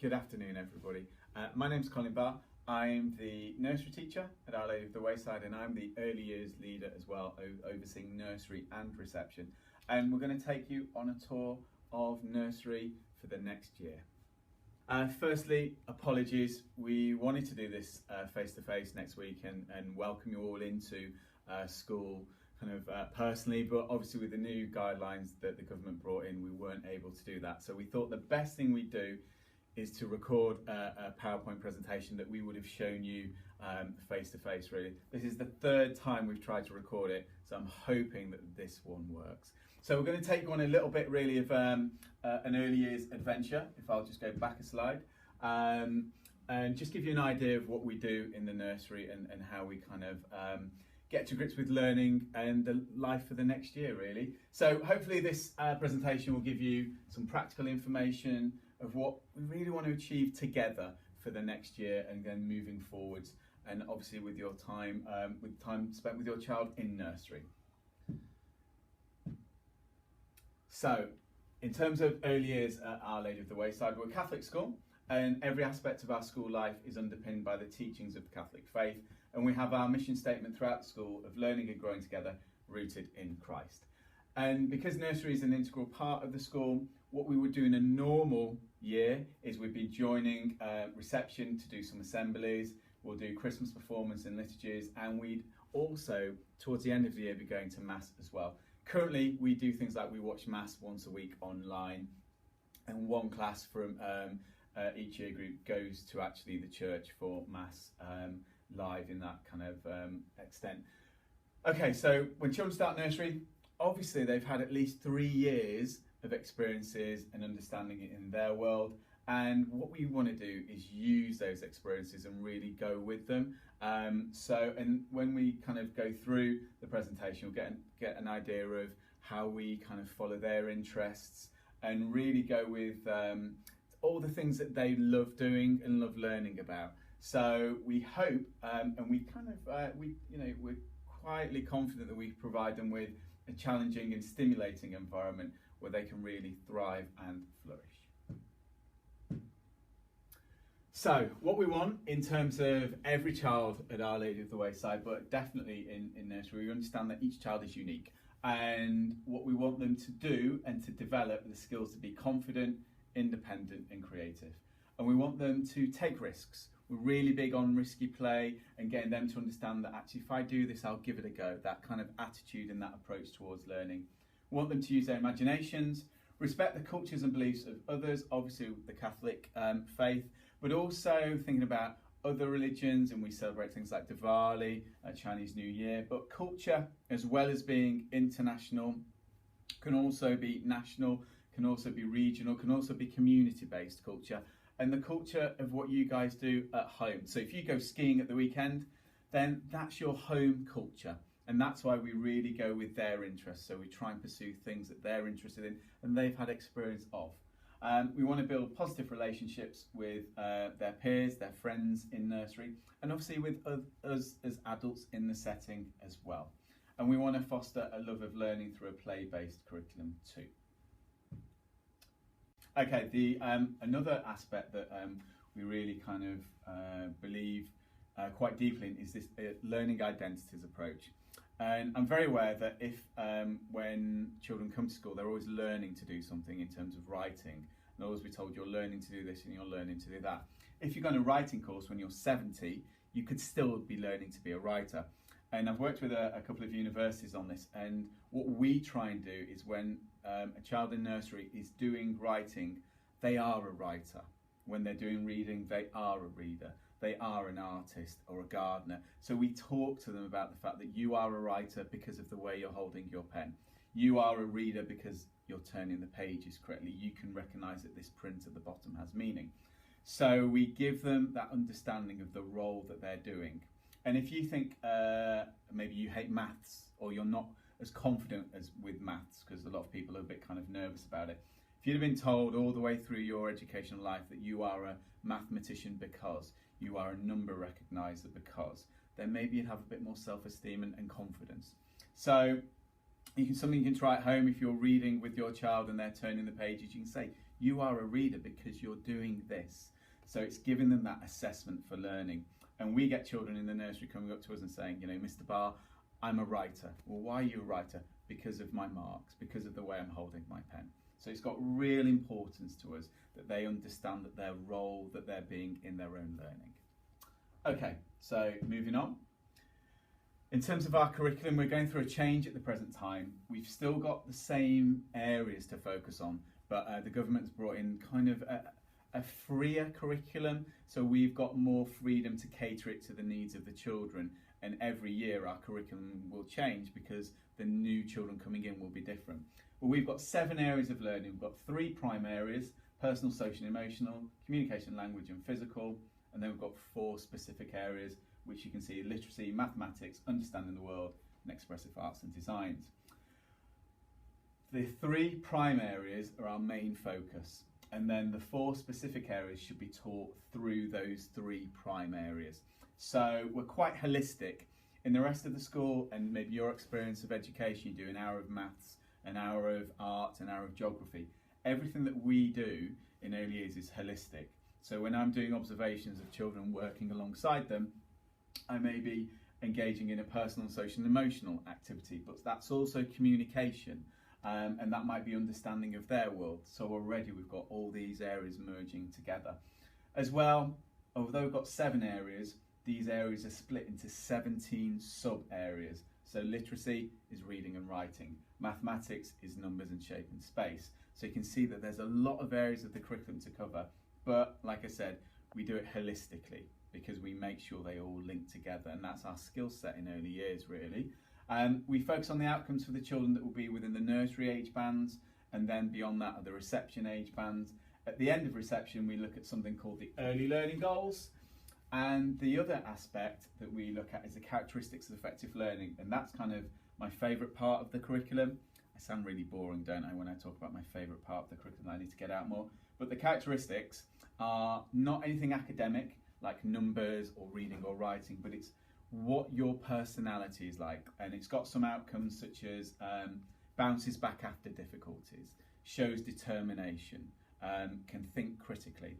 Good afternoon, everybody. My name's Colin Barr. I'm the nursery teacher at Our Lady of the Wayside, and I'm the early years leader as well, overseeing nursery and reception. And we're going to take you on a tour of nursery for the next year. Firstly, apologies. We wanted to do this face-to-face next week and welcome you all into school kind of personally, but obviously with the new guidelines that the government brought in, we weren't able to do that. So we thought the best thing we'd do is to record a PowerPoint presentation that we would have shown you face-to-face really. This is the third time we've tried to record it, so I'm hoping that this one works. So we're going to take you on a little bit really of an early years adventure, if I'll just go back a slide, and just give you an idea of what we do in the nursery and how we kind of get to grips with learning and the life for the next year really. So hopefully this presentation will give you some practical information of what we really want to achieve together for the next year and then moving forwards, and obviously with your time, with time spent with your child in nursery. So, in terms of early years at Our Lady of the Wayside, we're a Catholic school, and every aspect of our school life is underpinned by the teachings of the Catholic faith, and we have our mission statement throughout the school of learning and growing together, rooted in Christ. And because nursery is an integral part of the school, what we would do in a normal year is we'd be joining reception to do some assemblies, we'll do Christmas performance and liturgies, and we'd also, towards the end of the year, be going to Mass as well. Currently, we do things like we watch Mass once a week online, and one class from each year group goes to actually the church for Mass live in that kind of extent. Okay, so when children start nursery, obviously they've had at least 3 years of experiences and understanding it in their world, and what we want to do is use those experiences and really go with them. And when we kind of go through the presentation, you'll get an idea of how we kind of follow their interests and really go with all the things that they love doing and love learning about. So we hope, and we kind of we're quietly confident that we provide them with a challenging and stimulating environment where they can really thrive and flourish. So what we want in terms of every child at Our Lady of the Wayside, but definitely in nursery, we understand that each child is unique, and what we want them to do and to develop the skills to be confident, independent and creative. And we want them to take risks. We're really big on risky play and getting them to understand that actually if I do this, I'll give it a go, that kind of attitude and that approach towards learning. We want them to use their imaginations, respect the cultures and beliefs of others, obviously the Catholic faith, but also thinking about other religions, and we celebrate things like Diwali, Chinese New Year, but culture, as well as being international, can also be national, can also be regional, can also be community-based culture, and the culture of what you guys do at home. So if you go skiing at the weekend, then that's your home culture. And that's why we really go with their interests. So we try and pursue things that they're interested in and they've had experience of. We want to build positive relationships with their peers, their friends in nursery, and obviously with us as adults in the setting as well. And we want to foster a love of learning through a play-based curriculum too. Okay, another aspect that we really kind of believe quite deeply in is this learning identities approach. And I'm very aware that if when children come to school, they're always learning to do something in terms of writing. And always be told you're learning to do this and you're learning to do that. If you're going to writing course when you're 70, you could still be learning to be a writer. And I've worked with a couple of universities on this, and what we try and do is when a child in nursery is doing writing, they are a writer. When they're doing reading, they are a reader. They are an artist or a gardener. So we talk to them about the fact that you are a writer because of the way you're holding your pen. You are a reader because you're turning the pages correctly. You can recognise that this print at the bottom has meaning. So we give them that understanding of the role that they're doing. And if you think maybe you hate maths or you're not as confident as with maths, because a lot of people are a bit kind of nervous about it, if you'd have been told all the way through your educational life that you are a mathematician because, you are a number recogniser because, then maybe you'd have a bit more self-esteem and confidence. So something you can try at home if you're reading with your child and they're turning the pages, you can say, You are a reader because you're doing this. So it's giving them that assessment for learning. And we get children in the nursery coming up to us and saying, you know, Mr. Barr, I'm a writer. Well, why are you a writer? Because of my marks, because of the way I'm holding my pen. So it's got real importance to us that they understand that their role, that they're being in their own learning. Okay, so moving on. In terms of our curriculum, we're going through a change at the present time. We've still got the same areas to focus on, but the government's brought in kind of a freer curriculum, so we've got more freedom to cater it to the needs of the children, and every year our curriculum will change because the new children coming in will be different. Well, we've got 7 areas of learning. We've got 3 prime areas: personal, social and emotional, communication, language and physical, and then we've got 4 specific areas which you can see: literacy, mathematics, understanding the world and expressive arts and designs. The 3 prime areas are our main focus, and then the 4 specific areas should be taught through those 3 prime areas. So we're quite holistic. In the rest of the school, and maybe your experience of education, you do an hour of maths, an hour of art, an hour of geography. Everything that we do in early years is holistic. So when I'm doing observations of children working alongside them, I may be engaging in a personal, social and emotional activity, but that's also communication. And that might be understanding of their world. So already we've got all these areas merging together. As well, although we've got 7 areas, these areas are split into 17 sub-areas. So literacy is reading and writing. Mathematics is numbers and shape and space. So you can see that there's a lot of areas of the curriculum to cover, but like I said, we do it holistically because we make sure they all link together, and that's our skill set in early years, really. We focus on the outcomes for the children that will be within the nursery age bands, and then beyond that are the reception age bands. At the end of reception, we look at something called the early learning goals, and the other aspect that we look at is the characteristics of effective learning, and that's kind of my favourite part of the curriculum. I sound really boring, don't I, when I talk about my favourite part of the curriculum? I need to get out more. But the characteristics are not anything academic, like numbers or reading or writing, but it's what your personality is like. And it's got some outcomes such as bounces back after difficulties, shows determination, can think critically.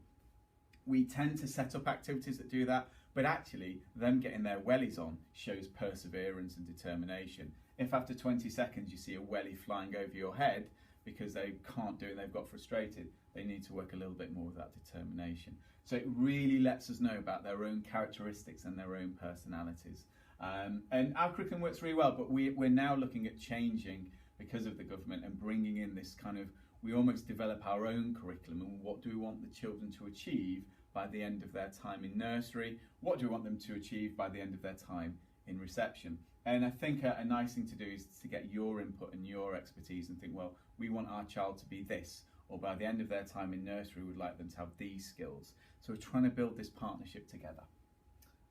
We tend to set up activities that do that, but actually them getting their wellies on shows perseverance and determination. If after 20 seconds you see a wellie flying over your head because they can't do it, they've got frustrated, they need to work a little bit more with that determination. So it really lets us know about their own characteristics and their own personalities. And our curriculum works really well, but we're now looking at changing because of the government and bringing in this kind of, we almost develop our own curriculum and what do we want the children to achieve by the end of their time in nursery, what do we want them to achieve by the end of their time in reception. And I think a nice thing to do is to get your input and your expertise and think, well, we want our child to be this, or by the end of their time in nursery, we'd like them to have these skills. So we're trying to build this partnership together.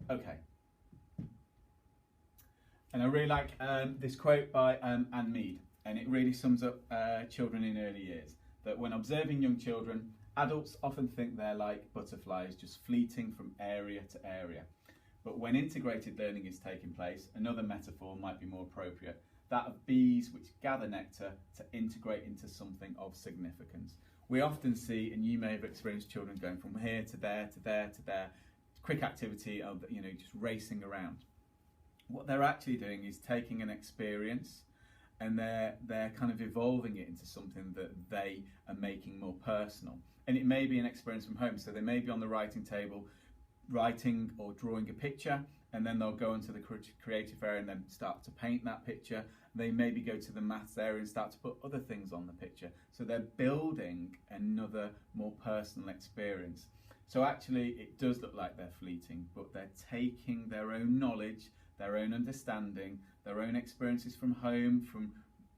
Okay. And I really like this quote by Anne Mead, and it really sums up children in early years, that when observing young children, adults often think they're like butterflies, just fleeting from area to area. But when integrated learning is taking place, another metaphor might be more appropriate, that of bees which gather nectar to integrate into something of significance. We often see, and you may have experienced children going from here to there, to there, to there, quick activity of, just racing around. What they're actually doing is taking an experience and they're kind of evolving it into something that they are making more personal. And it may be an experience from home, so they may be on the writing table writing or drawing a picture, and then they'll go into the creative area and then start to paint that picture. They maybe go to the maths area and start to put other things on the picture. So they're building another more personal experience. So actually it does look like they're fleeting, but they're taking their own knowledge, their own understanding, their own experiences from home, from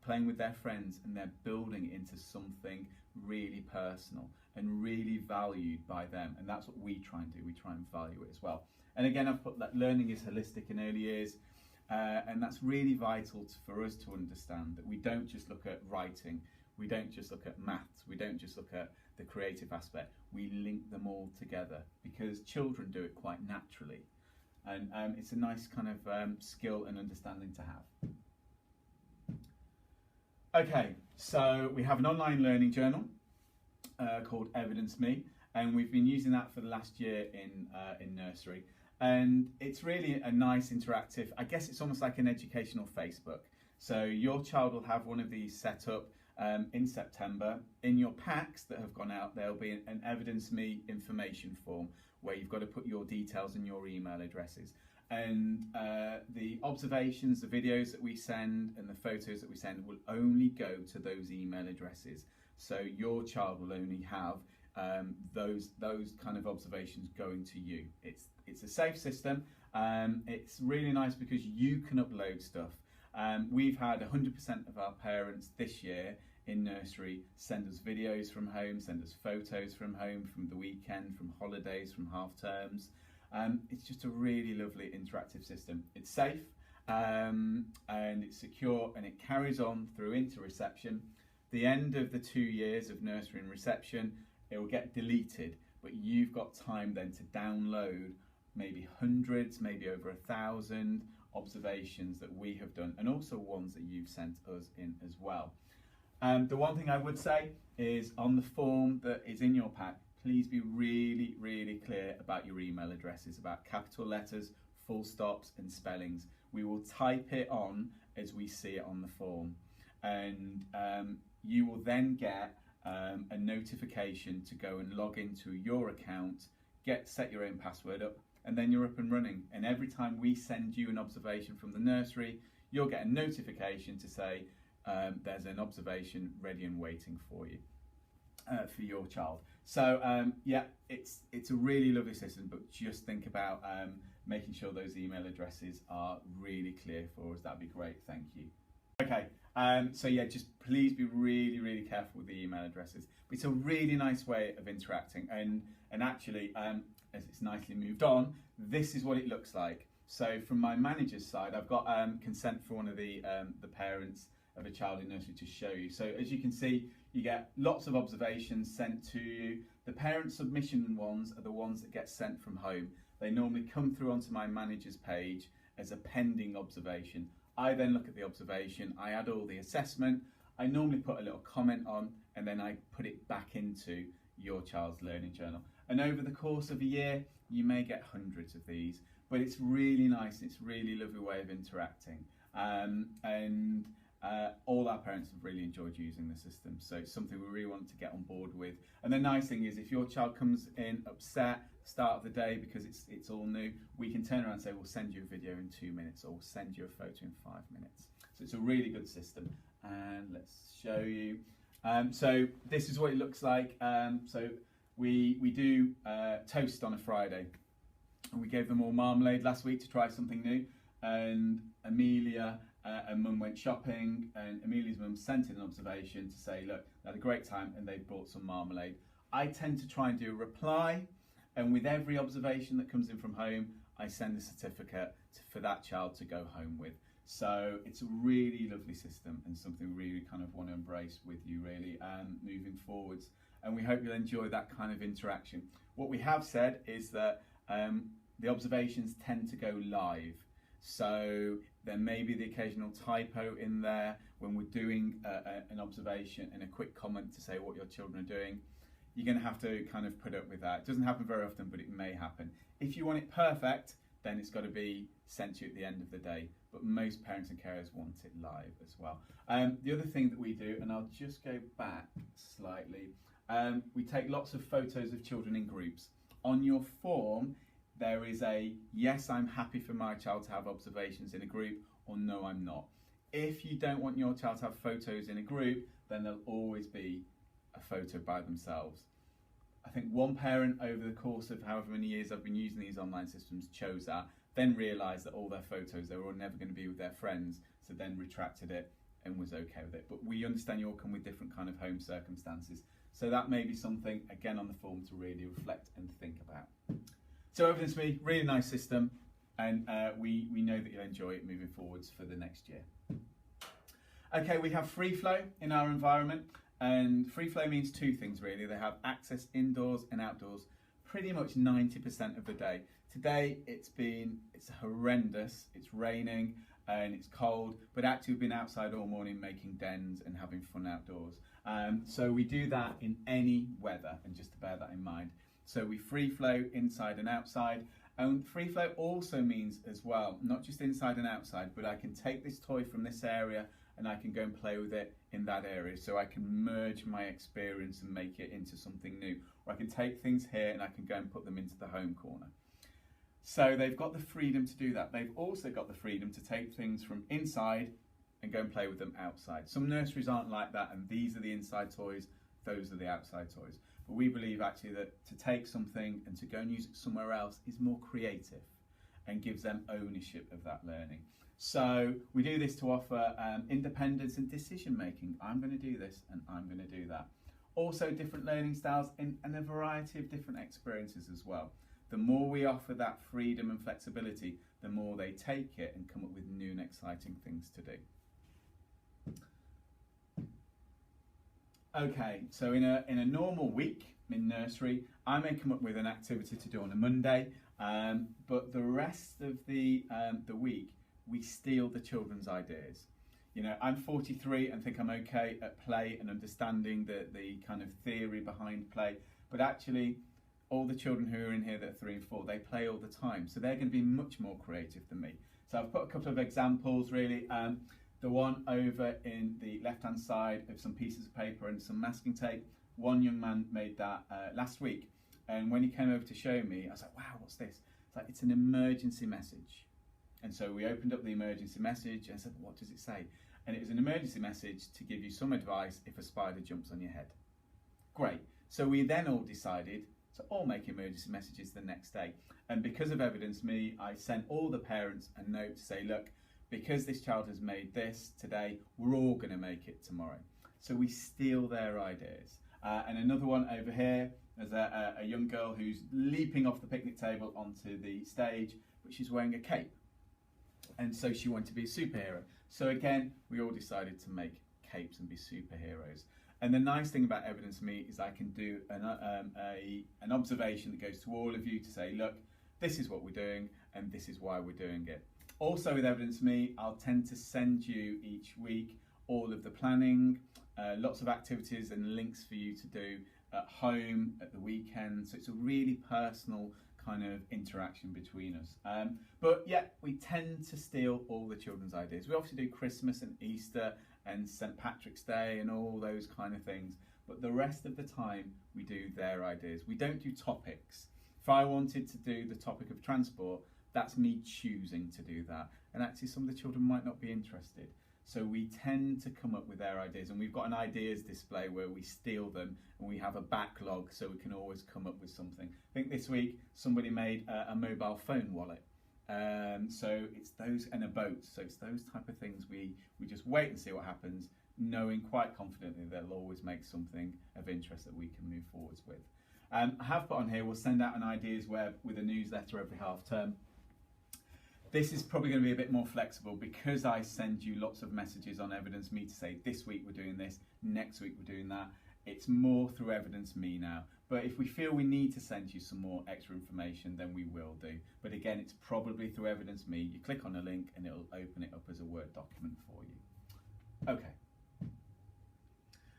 playing with their friends, and they're building it into something really personal and really valued by them. And that's what we try and do. We try and value it as well. And again, I've put that learning is holistic in early years, and that's really vital for us to understand that we don't just look at writing, we don't just look at maths, we don't just look at the creative aspect, we link them all together because children do it quite naturally. And it's a nice kind of skill and understanding to have. Okay, so we have an online learning journal. called Evidenceme, and we've been using that for the last year in nursery. And it's really a nice interactive, I guess it's almost like an educational Facebook. So your child will have one of these set up in September. In your packs that have gone out, there'll be an Evidenceme information form where you've got to put your details and your email addresses. And the observations, the videos that we send and the photos that we send will only go to those email addresses. So your child will only have those kind of observations going to you. It's a safe system. It's really nice because you can upload stuff. We've had 100% of our parents this year in nursery send us videos from home, send us photos from home, from the weekend, from holidays, from half terms. It's just a really lovely interactive system. It's safe and it's secure, and it carries on through into reception. The end of the 2 years of nursery and reception, it will get deleted, but you've got time then to download maybe hundreds, maybe over 1,000 observations that we have done, and also ones that you've sent us in as well. The one thing I would say is on the form that is in your pack, please be really, really clear about your email addresses, about capital letters, full stops and spellings. We will type it on as we see it on the form, and you will then get a notification to go and log into your account, set your own password up, and then you're up and running. And every time we send you an observation from the nursery, you'll get a notification to say there's an observation ready and waiting for you, for your child. So yeah, it's a really lovely system, but just think about making sure those email addresses are really clear for us. That'd be great, thank you. Okay, so yeah, just please be really, really careful with the email addresses. But it's a really nice way of interacting, and actually, as it's nicely moved on, this is what it looks like. So from my manager's side, I've got consent for one of the parents of a child in nursery to show you. So as you can see, you get lots of observations sent to you. The parent submission ones are the ones that get sent from home. They normally come through onto my manager's page as a pending observation. I then look at the observation, I add all the assessment, I normally put a little comment on, and then I put it back into your child's learning journal. And over the course of a year, you may get hundreds of these, but it's really nice, it's a really lovely way of interacting. All our parents have really enjoyed using the system, so it's something we really want to get on board with. And the nice thing is, if your child comes in upset start of the day because it's all new, we can turn around and say we'll send you a video in 2 minutes, or we'll send you a photo in 5 minutes. So it's a really good system, and let's show you. So this is what it looks like. So we do toast on a Friday, and we gave them all marmalade last week to try something new, and Amelia and Mum went shopping, and Amelia's mum sent in an observation to say, look, they had a great time and they brought some marmalade. I tend to try and do a reply, and with every observation that comes in from home, I send a certificate for that child to go home with. So it's a really lovely system, and something we really kind of want to embrace with you really moving forwards. And we hope you'll enjoy that kind of interaction. What we have said is that the observations tend to go live. So there may be the occasional typo in there when we're doing an observation and a quick comment to say what your children are doing. You're going to have to kind of put up with that. It doesn't happen very often, but it may happen. If you want it perfect, then it's got to be sent to you at the end of the day. But most parents and carers want it live as well. The other thing that we do, and I'll just go back slightly, we take lots of photos of children in groups. On your form, there is a yes, I'm happy for my child to have observations in a group, or no, I'm not. If you don't want your child to have photos in a group, then there'll always be a photo by themselves. I think one parent over the course of however many years I've been using these online systems chose that, then realised that all their photos, they were never going to be with their friends, so then retracted it and was okay with it. But we understand you all come with different kind of home circumstances, so that may be something, again, on the form to really reflect and think about. So Evidenceme, really nice system, and we know that you'll enjoy it moving forwards for the next year. Okay, we have free flow in our environment, and free flow means two things really. They have access indoors and outdoors pretty much 90% of the day. Today it's horrendous, it's raining, and it's cold, but actually we've been outside all morning making dens and having fun outdoors. So we do that in any weather, and just to bear that in mind. So we free flow inside and outside. And free flow also means as well, not just inside and outside, but I can take this toy from this area and I can go and play with it in that area. So I can merge my experience and make it into something new. Or I can take things here and I can go and put them into the home corner. So they've got the freedom to do that. They've also got the freedom to take things from inside and go and play with them outside. Some nurseries aren't like that, and these are the inside toys, those are the outside toys. But we believe actually that to take something and to go and use it somewhere else is more creative and gives them ownership of that learning. So we do this to offer independence and decision making. I'm going to do this and I'm going to do that. Also different learning styles and a variety of different experiences as well. The more we offer that freedom and flexibility, the more they take it and come up with new and exciting things to do. Okay, so in a normal week in nursery, I may come up with an activity to do on a Monday, but the rest of the week, we steal the children's ideas. You know, I'm 43 and think I'm okay at play and understanding the kind of theory behind play, but actually all the children who are in here that are 3 and 4, they play all the time, so they're going to be much more creative than me. So I've put a couple of examples really. The one over in the left-hand side of some pieces of paper and some masking tape. One young man made that last week, and when he came over to show me, I was like, wow, what's this? It's like, it's an emergency message. And so we opened up the emergency message and I said, what does it say? And it was an emergency message to give you some advice if a spider jumps on your head. Great. So we then all decided to all make emergency messages the next day. And because of Evidenceme, I sent all the parents a note to say, look, because this child has made this today, we're all going to make it tomorrow. So we steal their ideas. And another one over here, there's a young girl who's leaping off the picnic table onto the stage, but she's wearing a cape. And so she wanted to be a superhero. So again, we all decided to make capes and be superheroes. And the nice thing about Evidenceme is I can do an observation that goes to all of you to say, look, this is what we're doing and this is why we're doing it. Also with Evidenceme, I'll tend to send you each week all of the planning, lots of activities and links for you to do at home, at the weekend. So it's a really personal kind of interaction between us. But yeah, we tend to steal all the children's ideas. We obviously do Christmas and Easter and St. Patrick's Day and all those kind of things. But the rest of the time, we do their ideas. We don't do topics. If I wanted to do the topic of transport, that's me choosing to do that. And actually some of the children might not be interested. So we tend to come up with their ideas, and we've got an ideas display where we steal them and we have a backlog so we can always come up with something. I think this week somebody made a mobile phone wallet. So it's those, and a boat. So it's those type of things we just wait and see what happens, knowing quite confidently they'll always make something of interest that we can move forwards with. I have put on here, we'll send out an ideas web with a newsletter every half term. This is probably going to be a bit more flexible because I send you lots of messages on Evidenceme to say this week we're doing this, next week we're doing that. It's more through Evidenceme now. But if we feel we need to send you some more extra information, then we will do. But again, it's probably through Evidenceme. You click on a link and it'll open it up as a Word document for you. Okay.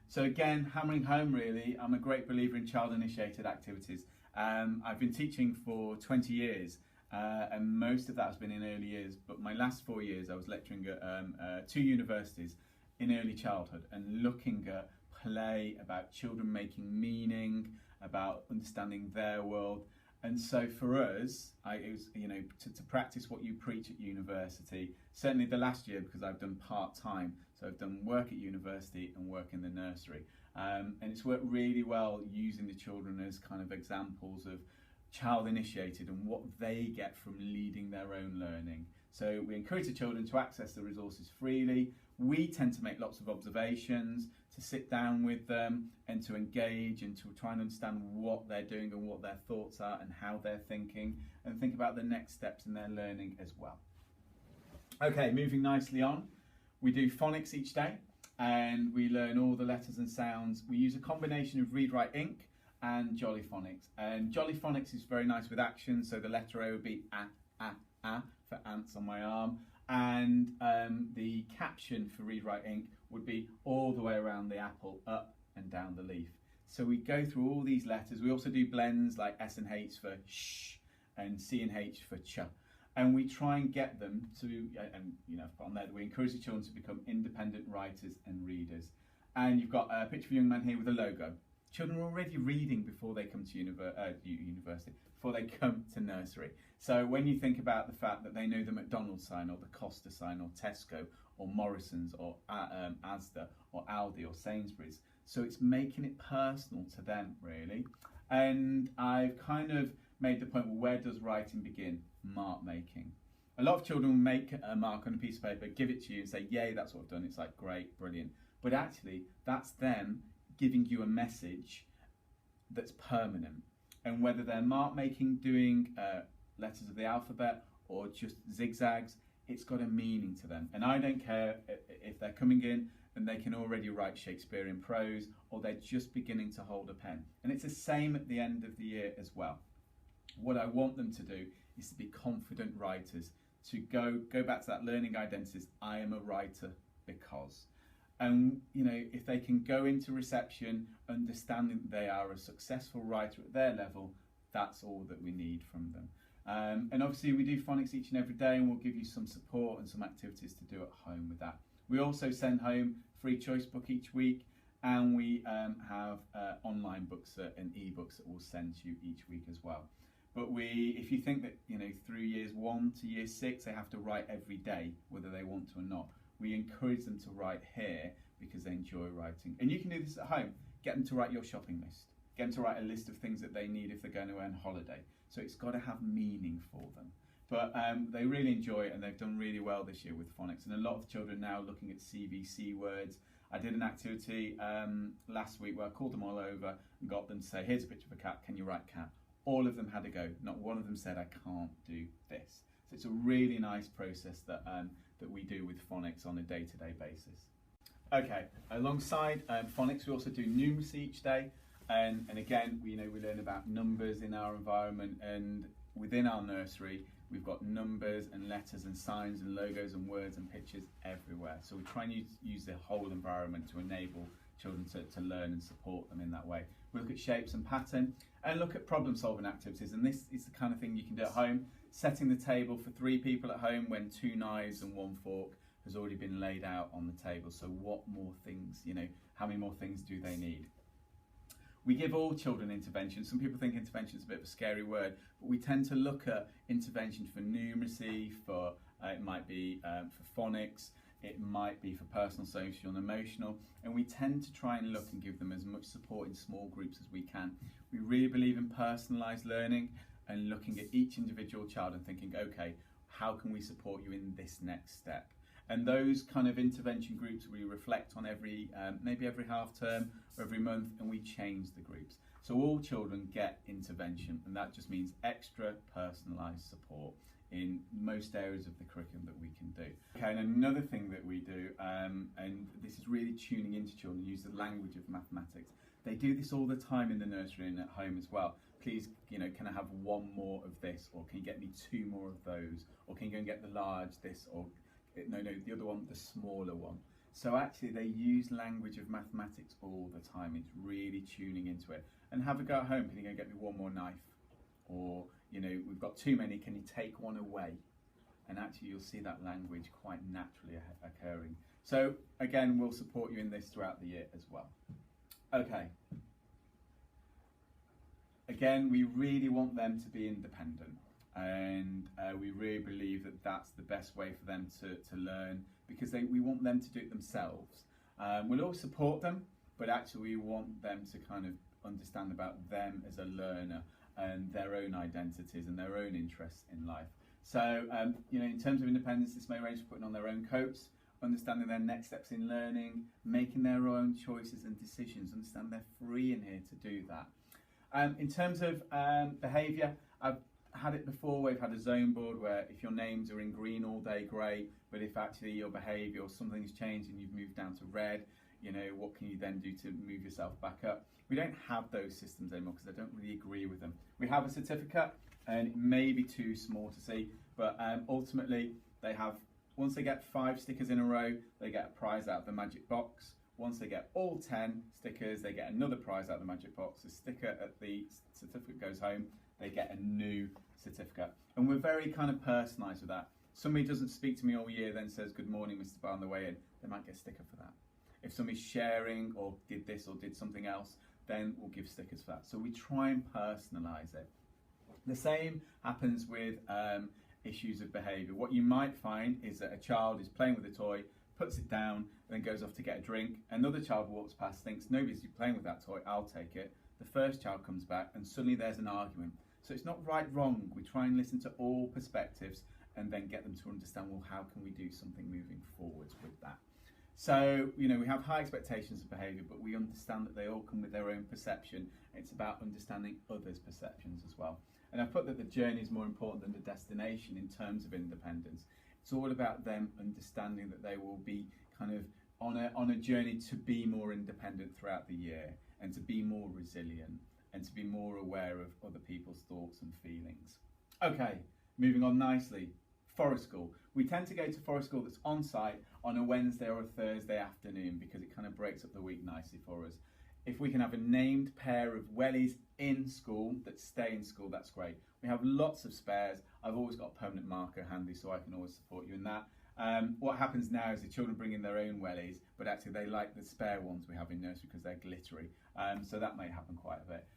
So again, hammering home really, I'm a great believer in child-initiated activities. I've been teaching for 20 years. And most of that has been in early years, but my last 4 years I was lecturing at 2 universities in early childhood and looking at play, about children making meaning, about understanding their world. And so for us, it was, you know, to practice what you preach at university, certainly the last year because I've done part-time, so I've done work at university and work in the nursery. And it's worked really well using the children as kind of examples of child initiated and what they get from leading their own learning. So we encourage the children to access the resources freely. We tend to make lots of observations, to sit down with them and to engage and to try and understand what they're doing and what their thoughts are and how they're thinking, and think about the next steps in their learning as well. Okay, moving nicely on. We do phonics each day and we learn all the letters and sounds. We use a combination of Read Write Ink and Jolly Phonics. And Jolly Phonics is very nice with action, so the letter O would be A for ants on my arm. And the caption for Read Write Ink would be all the way around the apple, up and down the leaf. So we go through all these letters. We also do blends like S and H for sh and C and H for ch. And we try and get them to, and on there, we encourage the children to become independent writers and readers. And you've got a picture of a young man here with a logo. Children are already reading before they come to university, before they come to nursery. So when you think about the fact that they know the McDonald's sign or the Costa sign or Tesco or Morrison's or Asda or Aldi or Sainsbury's, so it's making it personal to them, really. And I've kind of made the point, well, where does writing begin? Mark making. A lot of children will make a mark on a piece of paper, give it to you and say, yay, that's what I've done. It's like, great, brilliant. But actually, that's them giving you a message that's permanent. And whether they're mark making, doing letters of the alphabet or just zigzags, it's got a meaning to them. And I don't care if they're coming in and they can already write Shakespearean prose or they're just beginning to hold a pen. And it's the same at the end of the year as well. What I want them to do is to be confident writers, to go back to that learning identities. I am a writer because. And if they can go into reception understanding that they are a successful writer at their level, that's all that we need from them. And obviously we do phonics each and every day, and we'll give you some support and some activities to do at home with that. We also send home free choice book each week, and we have online books and ebooks that we'll send to you each week as well. But if you think that through years 1 to year 6 they have to write every day, whether they want to or not, we encourage them to write here because they enjoy writing. And you can do this at home. Get them to write your shopping list. Get them to write a list of things that they need if they're going away on holiday. So it's got to have meaning for them. But they really enjoy it, and they've done really well this year with phonics. And a lot of children now looking at CVC words. I did an activity last week where I called them all over and got them to say, here's a picture of a cat, can you write cat? All of them had a go. Not one of them said, I can't do this. So it's a really nice process that we do with phonics on a day-to-day basis. Okay, alongside phonics, we also do numeracy each day. And again, we learn about numbers in our environment, and within our nursery, we've got numbers and letters and signs and logos and words and pictures everywhere. So we try and use the whole environment to enable children to learn and support them in that way. We look at shapes and pattern and look at problem solving activities, and this is the kind of thing you can do at home. Setting the table for 3 people at home when 2 knives and 1 fork has already been laid out on the table. So what more things, how many more things do they need? We give all children intervention. Some people think intervention is a bit of a scary word, but we tend to look at intervention for numeracy, for it might be for phonics, it might be for personal, social and emotional, and we tend to try and look and give them as much support in small groups as we can. We really believe in personalised learning and looking at each individual child and thinking, okay, how can we support you in this next step? And those kind of intervention groups we reflect on maybe every half term or every month, and we change the groups. So all children get intervention, and that just means extra personalised support in most areas of the curriculum that we can do. Okay, and another thing that we do, and this is really tuning into children, use the language of mathematics. They do this all the time in the nursery and at home as well. Please, can I have 1 more of this, or can you get me 2 more of those, or can you go and get the large this, or no, the other one, the smaller one. So actually they use language of mathematics all the time. It's really tuning into it. And have a go at home. Can you go get me 1 more knife? Or, we've got too many, can you take 1 away? And actually you'll see that language quite naturally occurring. So again, we'll support you in this throughout the year as well. Okay. Again, we really want them to be independent. And we really believe that that's the best way for them to learn, because we want them to do it themselves. We'll always support them, but actually we want them to kind of understand about them as a learner and their own identities and their own interests in life. So, in terms of independence, this may range from putting on their own coats, understanding their next steps in learning, making their own choices and decisions, understand they're free in here to do that. In terms of behaviour, I've had it before. We've had a zone board where if your names are in green all day, great, but if actually your behaviour or something's changed and you've moved down to red, what can you then do to move yourself back up? We don't have those systems anymore because I don't really agree with them. We have a certificate, and it may be too small to see, but ultimately they have Once they get 5 stickers in a row, they get a prize out of the magic box. Once they get all 10 stickers, they get another prize out of the magic box. The sticker at the certificate goes home, they get a new certificate. And we're very kind of personalised with that. Somebody doesn't speak to me all year, then says, "Good morning, Mr. Barr," on the way in, they might get a sticker for that. If somebody's sharing or did this or did something else, then we'll give stickers for that. So we try and personalise it. The same happens with issues of behaviour. What you might find is that a child is playing with a toy, puts it down, then goes off to get a drink. Another child walks past, thinks, "Nobody's playing with that toy, I'll take it." The first child comes back and suddenly there's an argument. So it's not right, wrong. We try and listen to all perspectives and then get them to understand, well, how can we do something moving forwards with that? So, we have high expectations of behaviour, but we understand that they all come with their own perception. It's about understanding others' perceptions as well. And I've put that the journey is more important than the destination in terms of independence. It's all about them understanding that they will be kind of on a journey to be more independent throughout the year and to be more resilient and to be more aware of other people's thoughts and feelings. Okay, moving on nicely. Forest School. We tend to go to Forest School that's on site on a Wednesday or a Thursday afternoon because it kind of breaks up the week nicely for us. If we can have a named pair of wellies in school that stay in school, that's great. We have lots of spares. I've always got a permanent marker handy so I can always support you in that. What happens now is the children bring in their own wellies, but actually they like the spare ones we have in nursery because they're glittery. So that may happen quite a bit.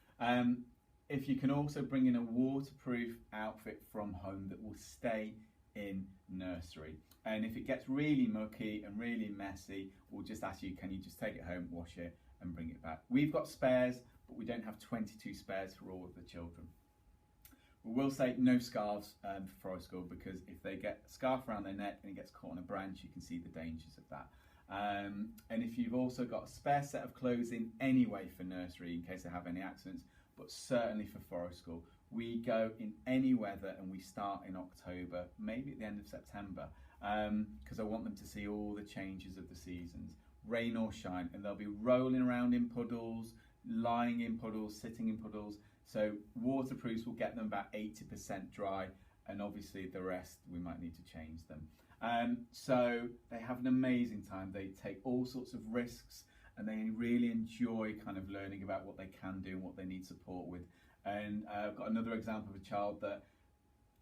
If you can also bring in a waterproof outfit from home that will stay in nursery. And if it gets really mucky and really messy, we'll just ask you, can you just take it home, wash it and bring it back? We've got spares, but we don't have 22 spares for all of the children. We will say no scarves for Forest School because if they get a scarf around their neck and it gets caught on a branch, you can see the dangers of that. And if you've also got a spare set of clothes in anyway for nursery in case they have any accidents, but certainly for Forest School, we go in any weather and we start in October, maybe at the end of September, because I want them to see all the changes of the seasons, rain or shine, and they'll be rolling around in puddles, lying in puddles, sitting in puddles. So waterproofs will get them about 80% dry, and obviously the rest we might need to change them. So they have an amazing time. They take all sorts of risks and they really enjoy kind of learning about what they can do and what they need support with. And I've got another example of a child that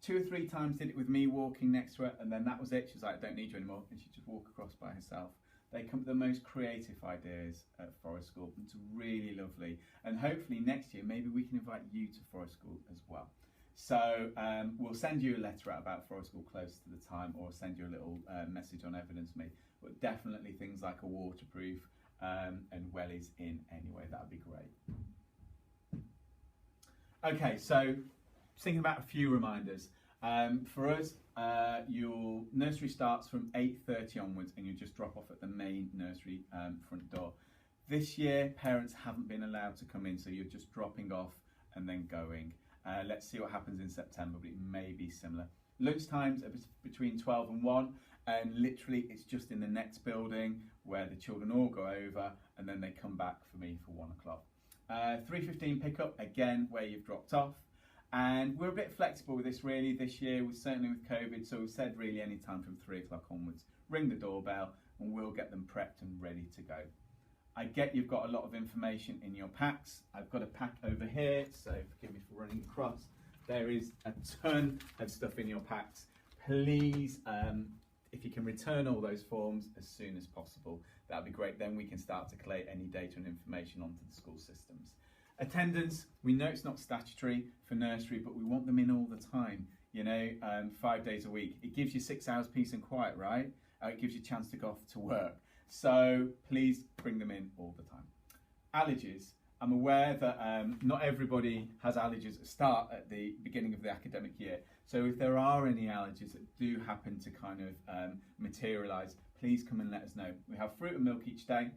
2 or 3 times did it with me walking next to her, and then that was it. She was like, "I don't need you anymore," and she'd just walk across by herself. They come with the most creative ideas at Forest School. It's really lovely. And hopefully next year, maybe we can invite you to Forest School as well. So we'll send you a letter out about Forest School close to the time, or send you a little message on Evidenceme. But definitely things like a waterproof and wellies in anyway, that would be great. Okay, so thinking about a few reminders. For us, your nursery starts from 8:30 onwards and you just drop off at the main nursery front door. This year, parents haven't been allowed to come in, so you're just dropping off and then going. Let's see what happens in September, but it may be similar. Lunchtimes are between 12 and 1, and literally it's just in the next building where the children all go over and then they come back for me for 1 o'clock. 3:15 pickup, again, where you've dropped off. And we're a bit flexible with this really this year, certainly with COVID, so we've said really any time from 3 o'clock onwards. Ring the doorbell and we'll get them prepped and ready to go. I get you've got a lot of information in your packs. I've got a pack over here, so forgive me for running across. There is a ton of stuff in your packs. Please, if you can return all those forms as soon as possible, that'd be great. Then we can start to collate any data and information onto the school systems. Attendance, we know it's not statutory for nursery, but we want them in all the time, 5 days a week. It gives you 6 hours peace and quiet, right? It gives you a chance to go off to work. So please bring them in all the time. Allergies, I'm aware that not everybody has allergies at start at the beginning of the academic year. So if there are any allergies that do happen to kind of materialise, please come and let us know. We have fruit and milk each day.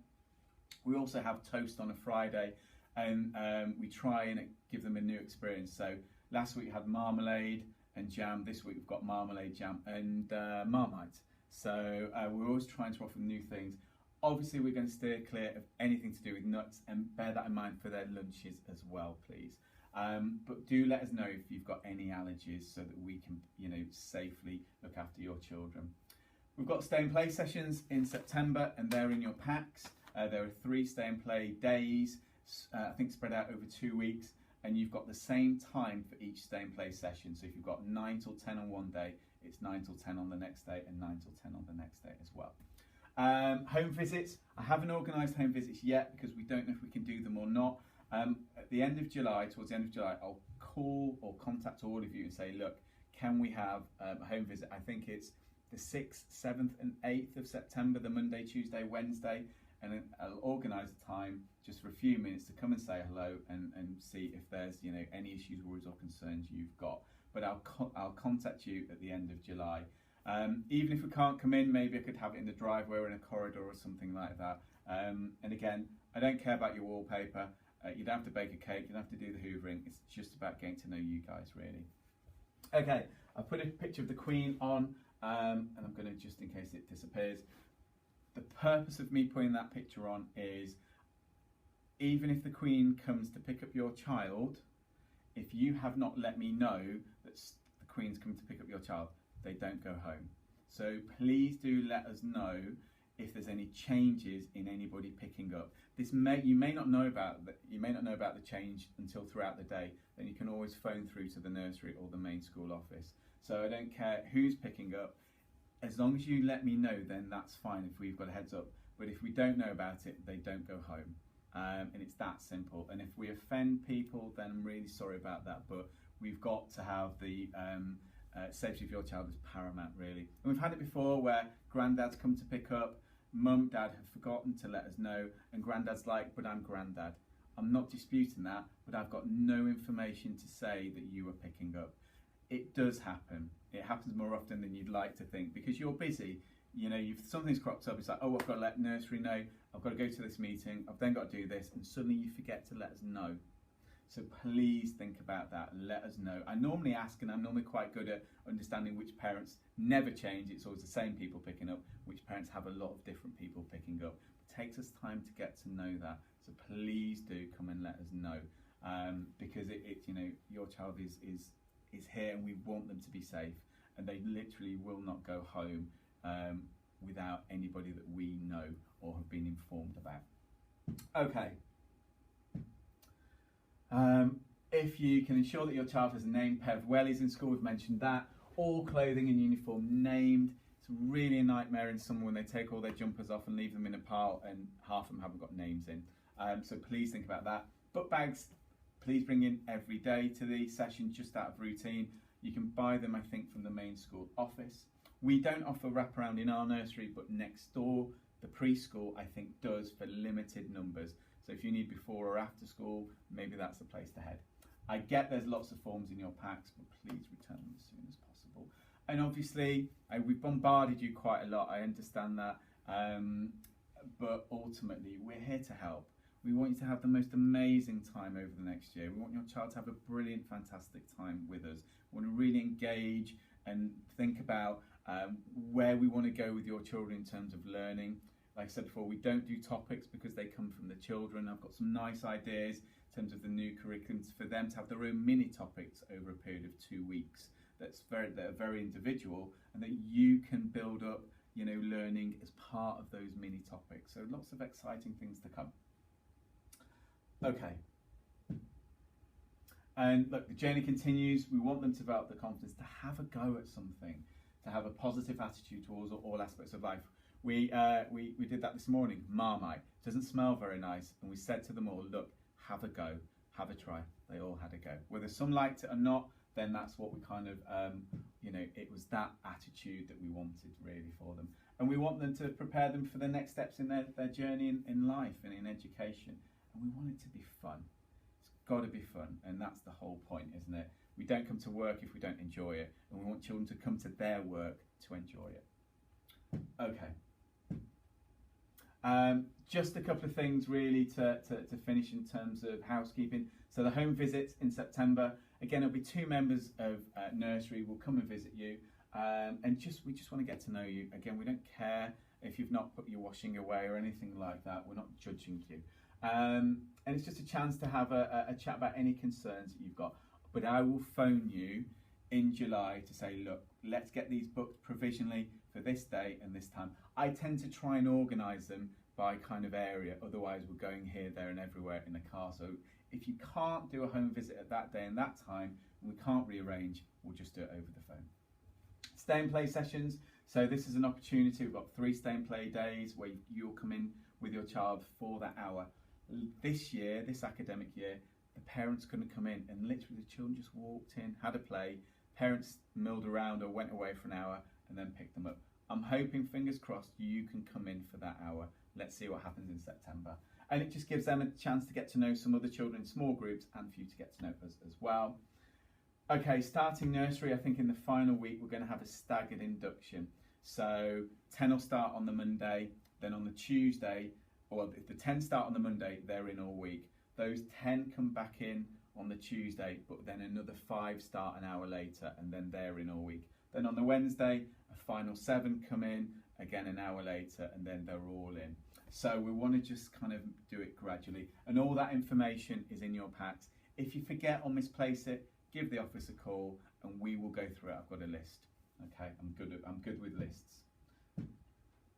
We also have toast on a Friday, and we try and give them a new experience. So last week we had marmalade and jam. This week we've got marmalade, jam and Marmite. So we're always trying to offer new things. Obviously we're going to steer clear of anything to do with nuts, and bear that in mind for their lunches as well, please. But do let us know if you've got any allergies so that we can, safely look after your children. We've got stay and play sessions in September, and they're in your packs. There are 3 stay and play days, I think spread out over 2 weeks, and you've got the same time for each stay and play session. So if you've got 9 till 10 on one day, it's 9 till 10 on the next day, and 9 till 10 on the next day as well. Home visits, I haven't organised home visits yet because we don't know if we can do them or not. At the end of July, towards the end of July, I'll call or contact all of you and say, look, can we have a home visit? I think it's the 6th, 7th and 8th of September, the Monday, Tuesday, Wednesday, and then I'll organise a time just for a few minutes to come and say hello and see if there's any issues, worries or concerns you've got. But I'll contact you at the end of July. Even if we can't come in, maybe I could have it in the driveway or in a corridor or something like that. And again, I don't care about your wallpaper. You don't have to bake a cake, you don't have to do the hoovering. It's just about getting to know you guys, really. Okay, I put a picture of the Queen on, and I'm going to, just in case it disappears. The purpose of me putting that picture on is, even if the Queen comes to pick up your child, if you have not let me know that the Queen's coming to pick up your child, they don't go home. So please do let us know if there's any changes in anybody picking up. You may not know about the change until throughout the day. Then you can always phone through to the nursery or the main school office. So I don't care who's picking up. As long as you let me know, then that's fine if we've got a heads up. But if we don't know about it, they don't go home. And it's that simple. And if we offend people, then I'm really sorry about that. But we've got to have the safety of your child as paramount, really. And we've had it before where granddad's come to pick up, mum, dad have forgotten to let us know, and granddad's like, but I'm granddad. I'm not disputing that, but I've got no information to say that you were picking up. It does happen. It happens more often than you'd like to think because you're busy. Something's cropped up. It's like, oh, I've got to let nursery know. I've got to go to this meeting. I've then got to do this, and suddenly you forget to let us know. So please think about that. Let us know. I normally ask, and I'm normally quite good at understanding which parents never change. It's always the same people picking up. Which parents have a lot of different people picking up. It takes us time to get to know that. So please do come and let us know because your child is here, and we want them to be safe, and they literally will not go home without anybody that we know or have been informed about. Okay. If you can ensure that your child has a named pair of wellies in school, we've mentioned that. All clothing and uniform named. It's really a nightmare in summer when they take all their jumpers off and leave them in a pile and half of them haven't got names in. So please think about that. Book bags, please bring in every day to the session just out of routine. You can buy them, I think, from the main school office. We don't offer wraparound in our nursery, but next door, the preschool, I think, does for limited numbers. So if you need before or after school, maybe that's the place to head. I get there's lots of forms in your packs, but please return them as soon as possible. And obviously, we've bombarded you quite a lot, I understand that. But ultimately, we're here to help. We want you to have the most amazing time over the next year. We want your child to have a brilliant, fantastic time with us. We want to really engage and think about where we want to go with your children in terms of learning. Like I said before, we don't do topics because they come from the children. I've got some nice ideas in terms of the new curriculums for them to have their own mini topics over a period of 2 weeks. That are very individual, and that you can build up, learning as part of those mini topics. So lots of exciting things to come. Okay. And look, the journey continues. We want them to develop the confidence to have a go at something, to have a positive attitude towards all aspects of life. We did that this morning. Marmite doesn't smell very nice, and we said to them all, look, have a go, have a try. They all had a go. Whether some liked it or not, then that's what we kind of, it was that attitude that we wanted really for them. And we want them to prepare them for the next steps in their journey in life and in education. And we want it to be fun. It's got to be fun, and that's the whole point, isn't it? We don't come to work if we don't enjoy it, and we want children to come to their work to enjoy it. Okay. Just a couple of things really to finish in terms of housekeeping. So the home visits in September, again, it'll be 2 members of nursery will come and visit you, and we just want to get to know you. Again, we don't care if you've not put your washing away or anything like that. We're not judging you, and it's just a chance to have a chat about any concerns that you've got. But I will phone you in July to say, look, let's get these booked provisionally for this date and this time. I tend to try and organise them by kind of area, otherwise we're going here, there and everywhere in a car. So if you can't do a home visit at that day and that time, and we can't rearrange, we'll just do it over the phone. Stay and play sessions. So this is an opportunity. We've got 3 stay and play days where you'll come in with your child for that hour. This year, this academic year, the parents couldn't come in, and literally the children just walked in, had a play, parents milled around or went away for an hour and then picked them up. I'm hoping, fingers crossed, you can come in for that hour. Let's see what happens in September. And it just gives them a chance to get to know some other children in small groups and for you to get to know us as well. Okay, starting nursery, I think in the final week we're going to have a staggered induction. So 10 will start on the Monday, then on the Tuesday, or if the 10 start on the Monday, they're in all week. Those 10 come back in on the Tuesday, but then another 5 start an hour later, and then they're in all week. Then on the Wednesday, a final 7 come in, again an hour later, and then they're all in. So we want to just kind of do it gradually. And all that information is in your packs. If you forget or misplace it, give the office a call and we will go through it. I've got a list. Okay, I'm good with lists.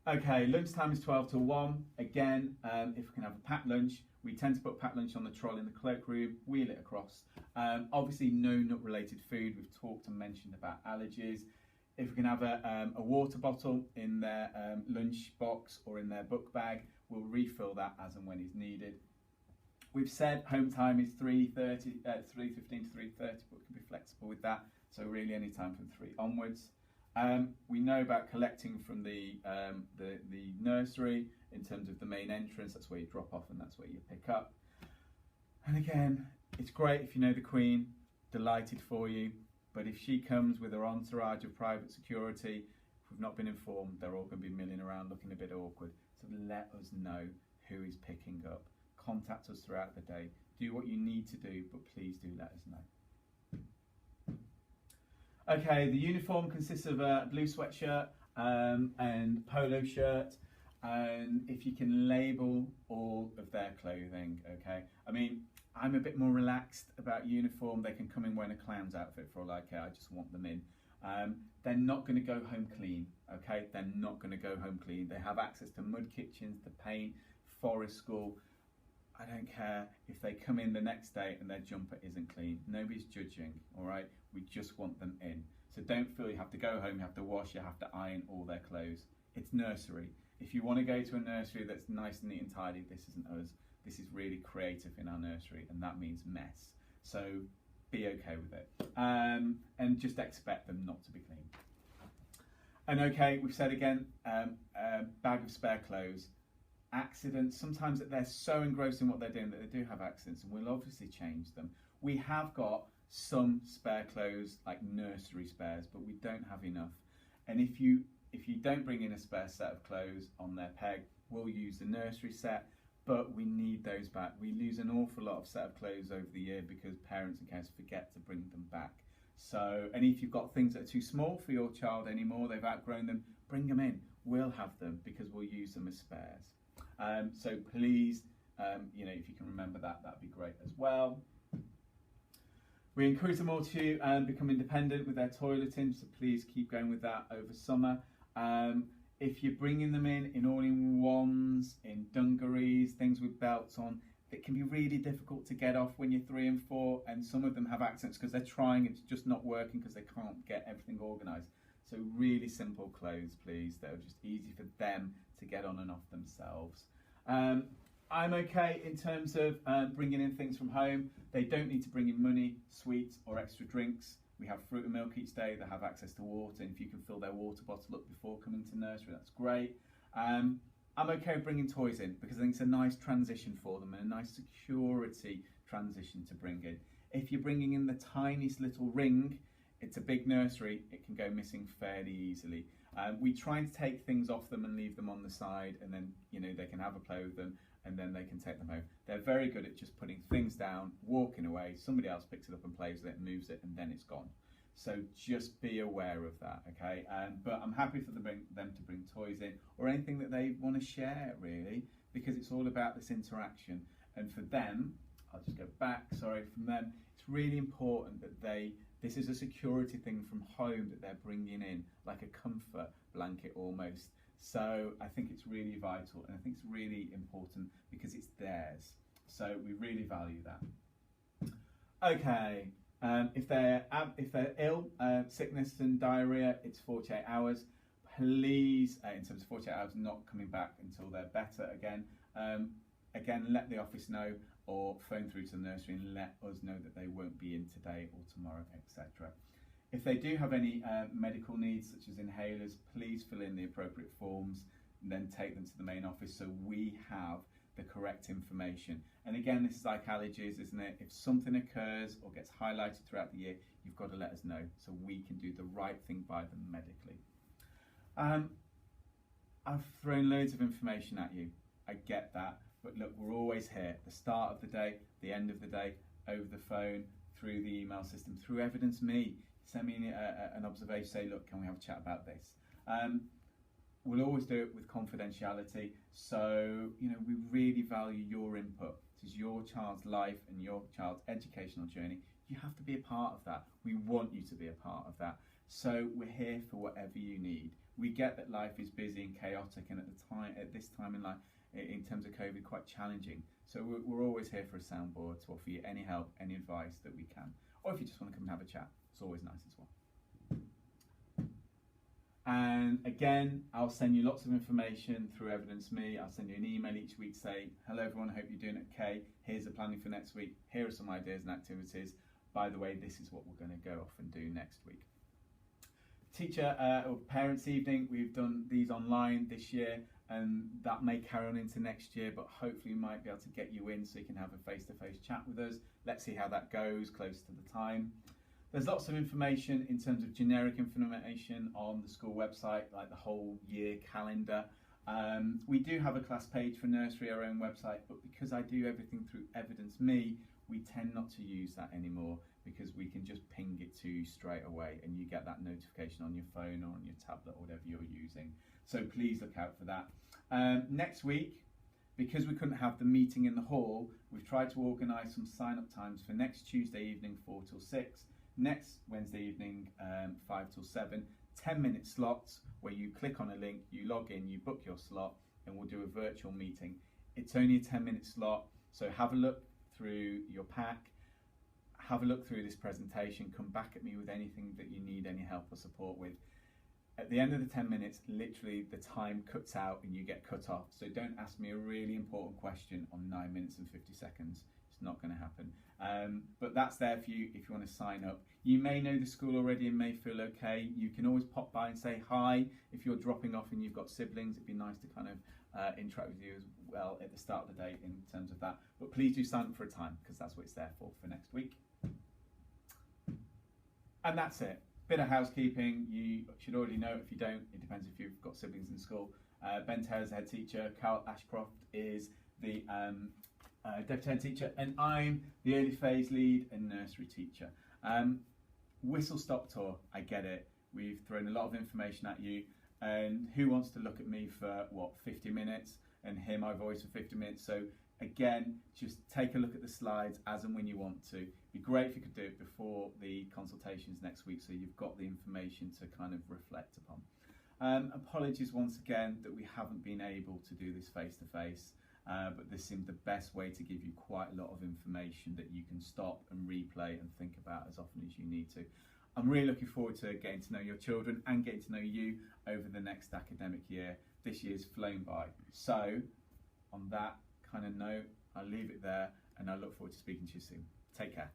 Okay, lunchtime is 12 to 1. Again, if we can have a packed lunch, we tend to put packed lunch on the trolley in the cloakroom, wheel it across. Obviously, no nut-related food. We've talked and mentioned about allergies. If we can have a water bottle in their lunch box or in their book bag, we'll refill that as and when is needed. We've said home time is 3:15 to 3:30, but we can be flexible with that. So really any time from 3 onwards. We know about collecting from the nursery in terms of the main entrance. That's where you drop off and that's where you pick up. And again, it's great if you know the Queen, delighted for you. But if she comes with her entourage of private security, if we've not been informed, they're all going to be milling around looking a bit awkward. So let us know who is picking up. Contact us throughout the day. Do what you need to do, but please do let us know. Okay, the uniform consists of a blue sweatshirt and polo shirt. And if you can label all of their clothing, okay? I mean, I'm a bit more relaxed about uniform. They can come in wearing a clown's outfit for all I care. I just want them in. They're not going to go home clean, okay? They're not going to go home clean. They have access to mud kitchens, to paint, forest school. I don't care if they come in the next day and their jumper isn't clean. Nobody's judging, all right? We just want them in. So don't feel you have to go home, you have to wash, you have to iron all their clothes. It's nursery. If you want to go to a nursery that's nice and neat and tidy, this isn't us. This is really creative in our nursery, and that means mess. So be okay with it. And just expect them not to be clean. And okay, we've said again, bag of spare clothes. Accidents, sometimes they're so engrossed in what they're doing that they do have accidents, and we'll obviously change them. We have got some spare clothes, like nursery spares, but we don't have enough. And if you don't bring in a spare set of clothes on their peg, we'll use the nursery set, but we need those back. We lose an awful lot of set of clothes over the year because parents and carers forget to bring them back. So, and if you've got things that are too small for your child anymore, they've outgrown them, bring them in. We'll have them because we'll use them as spares. So please, if you can remember that, that'd be great as well. We encourage them all to become independent with their toileting, so please keep going with that over summer. If you're bringing them in all-in-ones, in dungarees, things with belts on, it can be really difficult to get off when you're 3 and 4, and some of them have accents because they're trying, it's just not working because they can't get everything organised. So really simple clothes, please. They're just easy for them to get on and off themselves. I'm okay in terms of bringing in things from home. They don't need to bring in money, sweets or extra drinks. We have fruit and milk each day. They have access to water, and if you can fill their water bottle up before coming to nursery, that's great. I'm okay with bringing toys in because I think it's a nice transition for them and a nice security transition to bring in. If you're bringing in the tiniest little ring, it's a big nursery, it can go missing fairly easily. We try to take things off them and leave them on the side, and then they can have a play with them and then they can take them home. They're very good at just putting things down, walking away, somebody else picks it up and plays with it and moves it, and then it's gone. So just be aware of that, okay? But I'm happy for them to bring toys in or anything that they want to share, really, because it's all about this interaction. And for them, I'll just go back, sorry, from them, it's really important that they This is a security thing from home that they're bringing in, like a comfort blanket almost. So I think it's really vital, and I think it's really important because it's theirs. So we really value that. Okay, if they're ill, sickness and diarrhea, it's 48 hours. Please, in terms of 48 hours, not coming back until they're better again. Again, let the office know, or phone through to the nursery and let us know that they won't be in today or tomorrow, etc. If they do have any medical needs, such as inhalers, please fill in the appropriate forms and then take them to the main office so we have the correct information. And again, this is like allergies, isn't it? If something occurs or gets highlighted throughout the year, you've got to let us know so we can do the right thing by them medically. I've thrown loads of information at you. I get that. But look, we're always here. The start of the day, the end of the day, over the phone, through the email system, through Evidenceme. Send me an observation, say, look, can we have a chat about this? We'll always do it with confidentiality. So, we really value your input. This is your child's life and your child's educational journey. You have to be a part of that. We want you to be a part of that. So we're here for whatever you need. We get that life is busy and chaotic, and at this time in life, in terms of COVID, quite challenging. So we're always here for a soundboard to offer you any help, any advice that we can. Or if you just want to come and have a chat, it's always nice as well. And again, I'll send you lots of information through Evidenceme. I'll send you an email each week saying, hello everyone, I hope you're doing okay. Here's the planning for next week. Here are some ideas and activities. By the way, this is what we're going to go off and do next week. Teacher or parents evening, we've done these online this year, and that may carry on into next year, but hopefully we might be able to get you in so you can have a face-to-face chat with us. Let's see how that goes close to the time. There's lots of information in terms of generic information on the school website, like the whole year calendar. We do have a class page for nursery, our own website, but because I do everything through Evidenceme, we tend not to use that anymore because we can just ping it to you straight away and you get that notification on your phone or on your tablet or whatever you're using. So please look out for that. Next week, because we couldn't have the meeting in the hall, we've tried to organise some sign-up times for next Tuesday evening 4 till 6, next Wednesday evening 5 till 7, 10-minute slots where you click on a link, you log in, you book your slot, and we'll do a virtual meeting. It's only a 10-minute slot, so have a look through your pack, have a look through this presentation, come back at me with anything that you need any help or support with. At the end of the 10 minutes, literally the time cuts out and you get cut off. So don't ask me a really important question on 9 minutes and 50 seconds. It's not going to happen. But that's there for you if you want to sign up. You may know the school already and may feel okay. You can always pop by and say hi if you're dropping off and you've got siblings. It'd be nice to kind of interact with you as well at the start of the day in terms of that. But please do sign up for a time because that's what it's there for next week. And that's it. Bit of housekeeping. You should already know. If you don't, it depends if you've got siblings in school. Ben Taylor's the head teacher. Carol Ashcroft is the deputy head teacher, and I'm the early phase lead and nursery teacher. Whistle stop tour. I get it. We've thrown a lot of information at you, and who wants to look at me for what 50 minutes and hear my voice for 50 minutes? So again, just take a look at the slides as and when you want to. It'd be great if you could do it before the consultations next week so you've got the information to kind of reflect upon. Apologies once again that we haven't been able to do this face-to-face, but this seemed the best way to give you quite a lot of information that you can stop and replay and think about as often as you need to. I'm really looking forward to getting to know your children and getting to know you over the next academic year. This year's flown by. So, on that kind of note, I'll leave it there and I look forward to speaking to you soon. Take care.